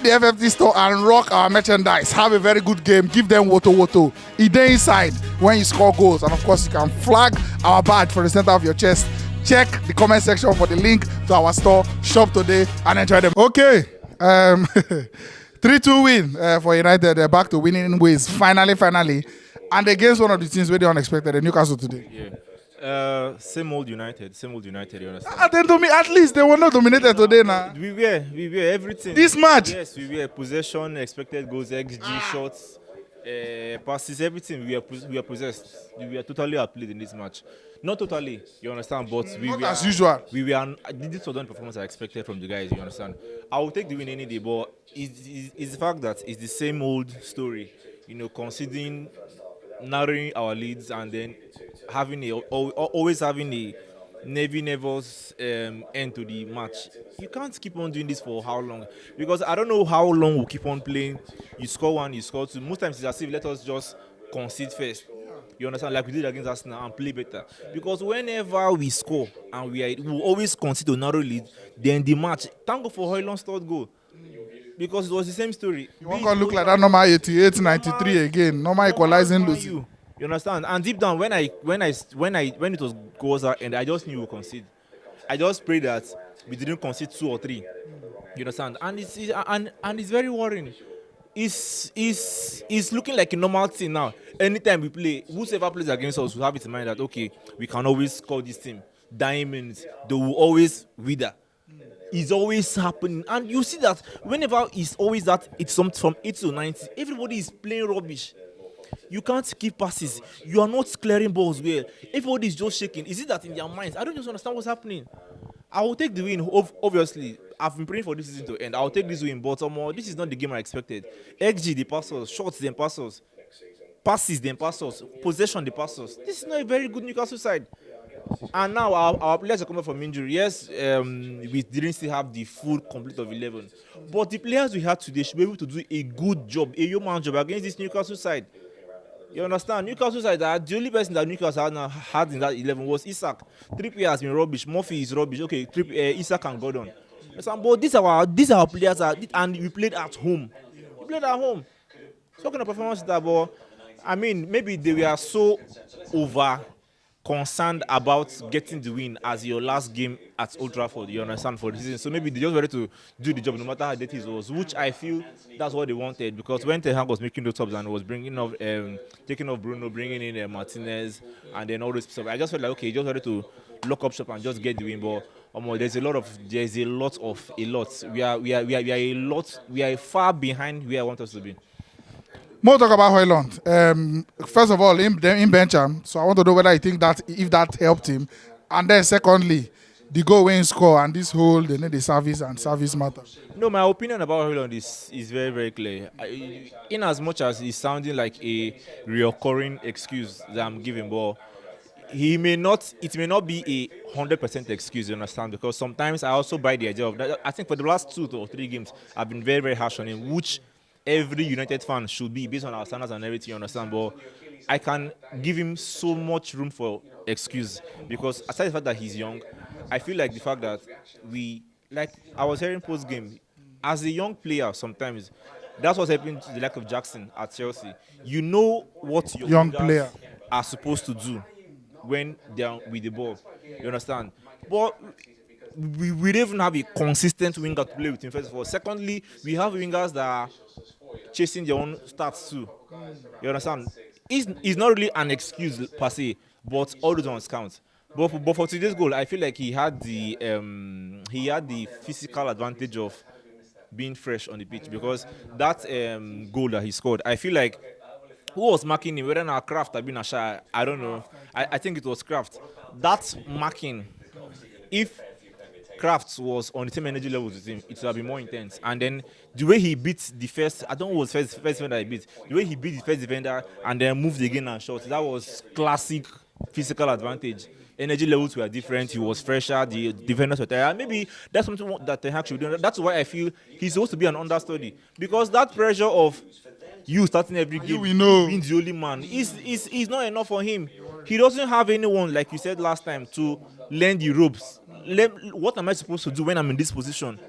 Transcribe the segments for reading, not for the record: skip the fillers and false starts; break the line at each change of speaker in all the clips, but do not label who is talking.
the FFT store and rock our merchandise. Have a very good game. Give them woto woto. It dey inside when you score goals. And of course, you can flag our badge for the center of your chest. Check the comment section for the link to our store. Shop today and enjoy them. Okay. 3-2 win for United. They're back to winning ways. Finally. And against one of the teams very unexpected, the Newcastle today.
Yeah. Same old United, you understand?
At least they were not dominated today now.
We were everything.
This match?
Yes, we were possession, expected goals, XG, shots, passes, everything. We are possessed. We were totally outplayed in this match. Not totally, you understand, but
not as usual.
This was not the performance I expected from the guys, you understand. I will take the win any day, but it's the fact that it's the same old story, conceding, narrowing our leads, and then always having a nervous end to the match. You can't keep on doing this for how long? Because I don't know how long we'll keep on playing. You score one, you score two. Most times it's as if let us just concede first. You understand? Like we did against Arsenal and play better. Because whenever we score and we always concede to narrow lead, then the match, thank God for Højlund's third goal. Because it was the same story.
You won't look like that normal 88, 93 again. Normal equalizing losing.
You understand? And deep down, when it was goals out, and I just knew we would concede. I just prayed that we didn't concede 2 or 3. You understand? And it's very worrying. It's looking like a normal thing now. Anytime we play, whoever plays against us will have it in mind that okay, we can always score this team. 9 minutes, they will always wither. It's always happening, and you see that whenever it's always that it's from 8 to 90, everybody is playing rubbish. You can't keep passes. You are not clearing balls well. Everybody is just shaking. Is it that in their minds? I don't just understand what's happening. I will take the win. Obviously, I've been praying for this season to end. I will take this win, but this is not the game I expected. XG, the passes, shots, then passes, then passes, possession, the passes. This is not a very good Newcastle side. And now our players are coming from injury. Yes, we didn't still have the full complete of 11, but the players we had today should be able to do a good job, a yeoman job against this Newcastle side. You understand? Newcastle side, the only person that Newcastle had in that 11 was Isak. Trippier has been rubbish. Murphy is rubbish. Okay, Isak and Gordon. But these are our players, and we played at home. So what kind of performance is that? But I mean, maybe they were so over concerned about getting the win as your last game at Old Trafford, you understand, for the season. So maybe they just ready to do the job no matter how dirty it was, which I feel that's what they wanted. Because when Ten Hag was making those subs and was taking off Bruno, bringing in Martinez, and then all those stuff, I just felt like okay, just ready to lock up shop and just get the win. But there's a lot. We are far behind where I want us to be.
More talk about Højlund. First of all, in Bencham, so I want to know whether you think that if that helped him, and then secondly, the goal when score and this whole the service matter.
No, my opinion about Højlund is very, very clear. In as much as it's sounding like a reoccurring excuse that I'm giving, but it may not be a 100% excuse, you understand? Because sometimes I also buy the idea of that. I think for the last 2 or 3 games, I've been very, very harsh on him, which every United fan should be based on our standards and everything, you understand? But I can give him so much room for excuse because aside the fact that he's young, I feel like the fact that I was hearing post game, as a young player sometimes, that's what's happened to the lack of Jackson at Chelsea. You know what your
young player
are supposed to do when they're with the ball, you understand? But we don't even have a consistent winger to play with him, first of all. Secondly, we have wingers that are chasing their own stats too. You understand? It's not really an excuse per se, but all those ones count. But for today's goal, I feel like he had the physical advantage of being fresh on the pitch because that goal that he scored, I feel like who was marking him, whether now Kraft or Binasha, I don't know. I think it was Kraft. That marking, if Kraft was on the same energy level with him, it would have been more intense. And then the way he beat the first, I don't know what was first defender he beat, the way he beat the first defender and then moved again and shot, that was classic physical advantage. Energy levels were different, he was fresher, the defenders were tired. Maybe that's something that Ten Hag should do. That's why I feel he's supposed to be an understudy. Because that pressure of you starting every game, being the only man, is not enough for him. He doesn't have anyone, like you said last time, to learn the ropes. What am I supposed to do when I'm in this position?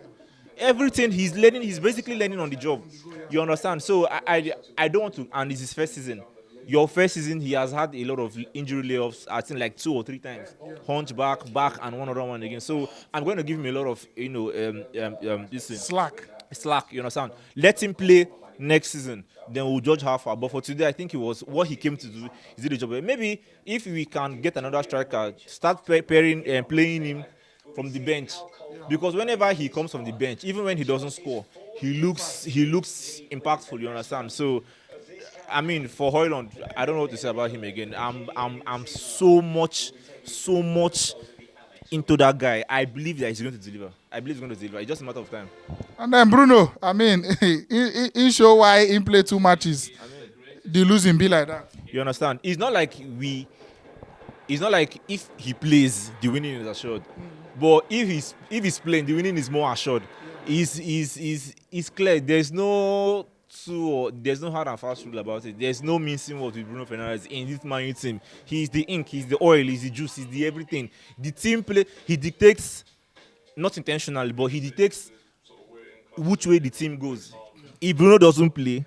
everything he's learning, he's basically learning on the job. You understand? So I don't want to, and it's his first season. Your first season, he has had a lot of injury layoffs. I think like 2 or 3 times, hunchback, back, and one other one again. So I'm going to give him a lot of this thing. Slack. You understand? Let him play next season. Then we'll judge how far. But for today, I think it was what he came to do. He did the job. Maybe if we can get another striker, start pairing and playing him from the bench, because whenever he comes from the bench, even when he doesn't score, he looks impactful. You understand? So, I mean, for Højlund, I don't know what to say about him again. I'm so much into that guy. I believe that he's going to deliver. It's just a matter of time.
And then Bruno, I mean, he show why he play 2 matches. The losing be like that.
You understand? It's not like if he plays, the winning is assured. But if he's playing, the winning is more assured. It's clear. There's no hard and fast rule about it. There's no mincing word with Bruno Fernandes in this Man U team. He's the ink, he's the oil, he's the juice, he's the everything. The team play, he dictates, not intentionally, but he dictates which way the team goes. If Bruno doesn't play,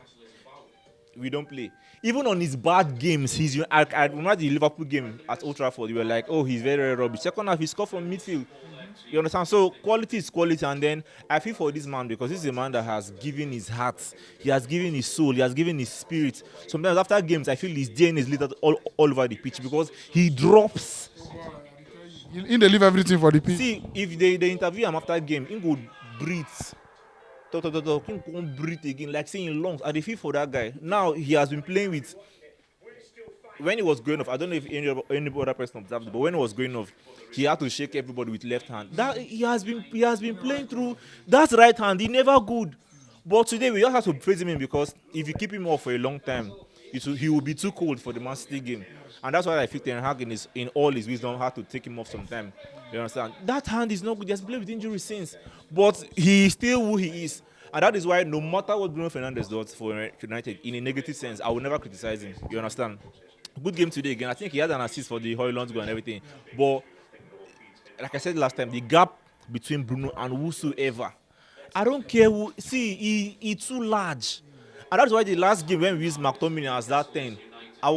we don't play. Even on his bad games, I remember the Liverpool game at Old Trafford, you were like, oh, he's very, very rubbish. Second half, he scored from midfield. You understand? So quality is quality, and then I feel for this man because this is a man that has given his heart, he has given his soul, he has given his spirit. Sometimes after games, I feel his DNA is littered all over the pitch because he drops.
He leave everything for the pitch.
See, if they interview him after game, he would breathe. He won't breathe again, like saying in lungs. I feel for that guy. Now he has been playing with. When he was going off, I don't know if any other person observed it, but when he was going off, he had to shake everybody with left hand. That he has been playing through that right hand. He never good. But today we just have to praise him because if you keep him off for a long time, he will be too cold for the Man City game. And that's why I feel Ten Hag in all his wisdom had to take him off sometime. You understand? That hand is not good. He has played with injury since. But he is still who he is. And that is why no matter what Bruno Fernandes does for United, in a negative sense, I will never criticize him. You understand? Good game today again. I think he had an assist for the Højlund goal and everything. But like I said last time, the gap between Bruno and whosoever, I don't care who. See, he's too large. And that's why the last game when we used McTominay as that 10, my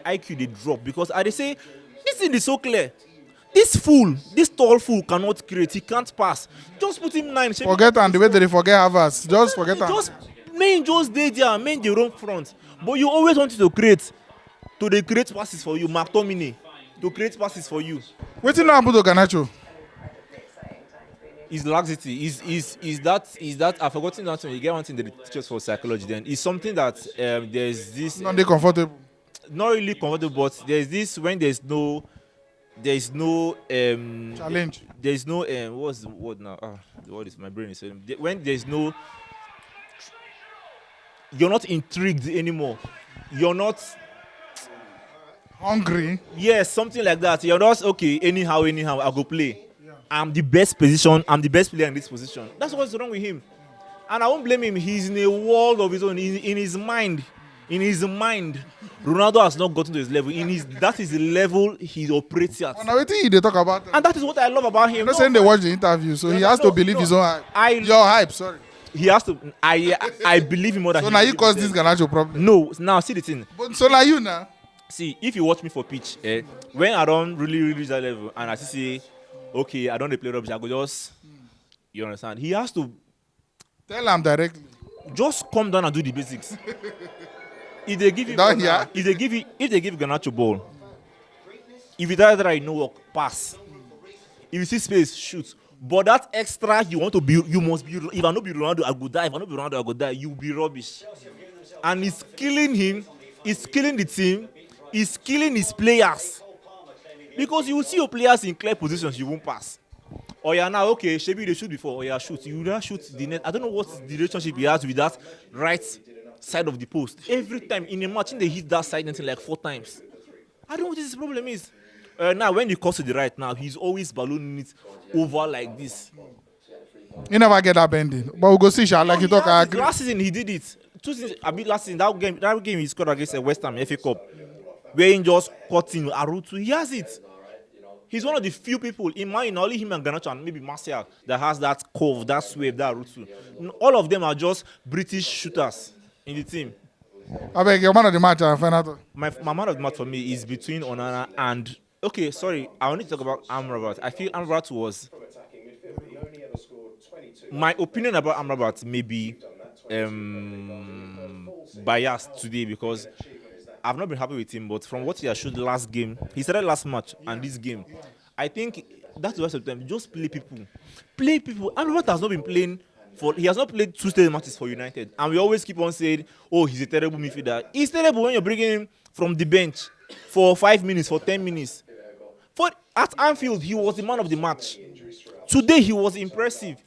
IQ they drop because I they say this thing is so clear. This tall fool cannot create. He can't pass. Just put him 9.
Forget and the way they forget Havertz. Just forget him.
Just stay there, main the wrong front. But you always want to create passes for you, McTominay, to create passes for you.
What's in happen to Garnacho?
His laxity is that I've forgotten that one. You get one thing that they teach us for psychology. Then it's something that there's this.
Not comfortable.
Not really comfortable, but there's this when there's no
challenge.
There's no what's the word now? The word is my brain is saying when there's no. You're not intrigued anymore. You're not
hungry.
Yes, something like that. You're not okay. Anyhow, I'll go play. Yeah. I'm the best player in this position. That's what's wrong with him. And I won't blame him. He's in a world of his own. In his mind, Ronaldo has not gotten to his level. That is the level he operates at.
And everything they talk about.
And that is what I love about him.
I'm not saying they watch the interview, so he has to believe his own hype. Your hype, sorry.
He has to. I believe him more than.
So now you cause this Garnacho problem.
No, now see the thing.
But so now you now.
See, if you watch me for pitch, when I don't really reach that level, and I say, okay, I don't play rubbish, I go just. You understand? He has to.
Tell him directly.
Just come down and do the basics. If they give you, if they give Garnacho ball, if you die, no work, pass. If you see space, shoot. But that extra you want to be, you must be. If I not be Ronaldo, I go die. If I not be Ronaldo, I go die. You will be rubbish. And it's killing him. It's killing the team. It's killing his players. Because you will see your players in clear positions, you won't pass. Or you're now okay. Shebi they shoot before. Or you shoot. You will shoot the net. I don't know what the relationship he has with that right side of the post. Every time in a match, they hit that side until like 4 times. I don't know what his problem is. Now, when he comes to the right now, he's always ballooning it over like this.
He never get that bending. But we go see, like you talk.
Last season, he did it. 2 seasons, last season, that game he scored against West Ham FA Cup, where he just cut in Arutu. He has it. He's one of the few people in mine, only him and Garnacho and maybe Martial that has that curve, that sweep, that route too. All of them are just British shooters in the team.
I beg your man of the match, Fernando.
My man of the match for me is between Onana and. Okay, sorry, I want to talk about Amrabat. I feel Amrabat was. My opinion about Amrabat may be biased today because I've not been happy with him, but from what he has showed last game, he started last match and this game, I think that's the rest of the time. Just play people. Play people. Amrabat has not been playing he has not played 2 straight matches for United. And we always keep on saying, oh, he's a terrible midfielder. He's terrible when you're bringing him from the bench for 5 minutes, for 10 minutes. At Anfield, he was the man of the match. Today, he was impressive.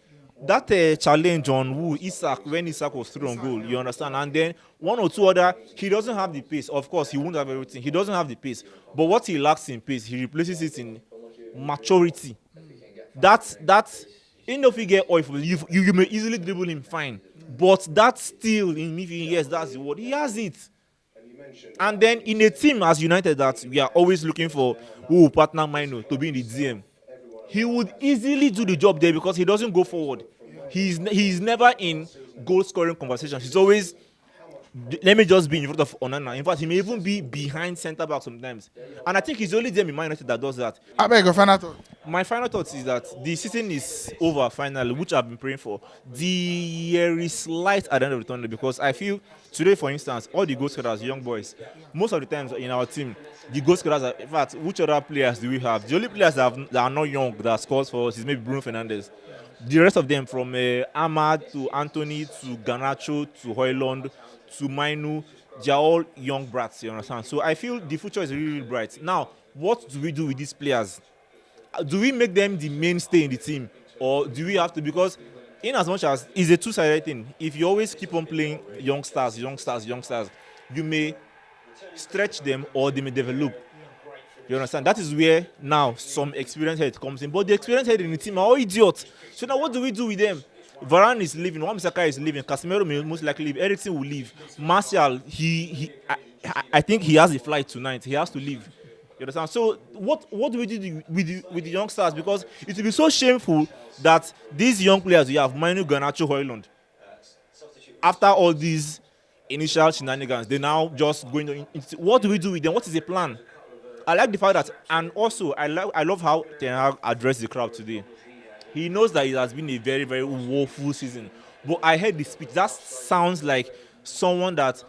That challenge on Isak, when Isak was through on goal, you understand? And then 1 or 2 other, he doesn't have the pace. Of course, he won't have everything. He doesn't have the pace. But what he lacks in pace, he replaces it in maturity. That's even if you get oil, you may easily dribble him fine. But that still in midfield, yes, that's the word. He has it. And then in a team as United that we are always looking for partner Mino to be in the DM, he would easily do the job there because he doesn't go forward. He's never in goal scoring conversations. He's always, let me just be in front of Onana. In fact, he may even be behind centre back sometimes. And I think he's only them in Man United that does that.
I beg your final thought.
My final thought is that the season is over finally, which I've been praying for. There is light at the end of the tunnel because I feel today, for instance, all the goal scorers, young boys, most of the times in our team, the goal scorers are, in fact, which other players do we have? The only players that are not young that scores for us is maybe Bruno Fernandes. The rest of them, from Ahmad to Anthony to Garnacho to Højlund to Mainu, they're all young brats, you understand? So I feel the future is really, really bright. Now, what do we do with these players? Do we make them the mainstay in the team? Or do we have to, because in as much as it's a two-sided thing, if you always keep on playing young stars, you may stretch them or they may develop. You understand? That is where now some experienced head comes in. But the experienced head in the team are all idiots. So now what do we do with them? Varane is leaving, Wan-Bissaka is leaving, Casemiro may most likely leave, Eriksen will leave. Martial, I think he has a flight tonight. He has to leave. You understand? So what do we do with the young stars? Because it will be so shameful that these young players we have, Manu, Garnacho, Højlund, after all these initial shenanigans, they now just going into what do we do with them? What is the plan? I like the fact that, and also I love how Ten Hag addressed the crowd today. He knows that it has been a very, very woeful season. But I heard the speech. That sounds like someone that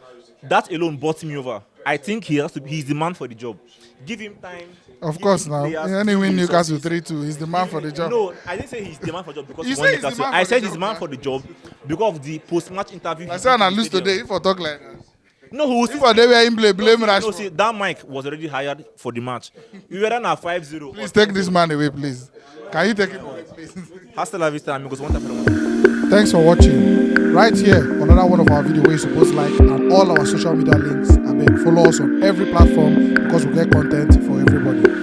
alone bought me over. I think he's the man for the job. Give him time.
Of course, now. Anyway, Newcastle 3-2. He's the man for the job.
No, I didn't say he's the man for the job because he won Newcastle. I said he's the man for the job because of the post-match interview.
I said I lose today if I talk like that.
No, who
if they were in blame Rashford.
No, see, that mic was already hired for the match. We were done at 5-0.
Please take this man away, please. Can you take it away, please?
Hasta la vista, amigos.
Thanks for watching. Right here, another one of our videos where you're supposed to like, and all our social media links. I beg, follow us on every platform because we get content for everybody.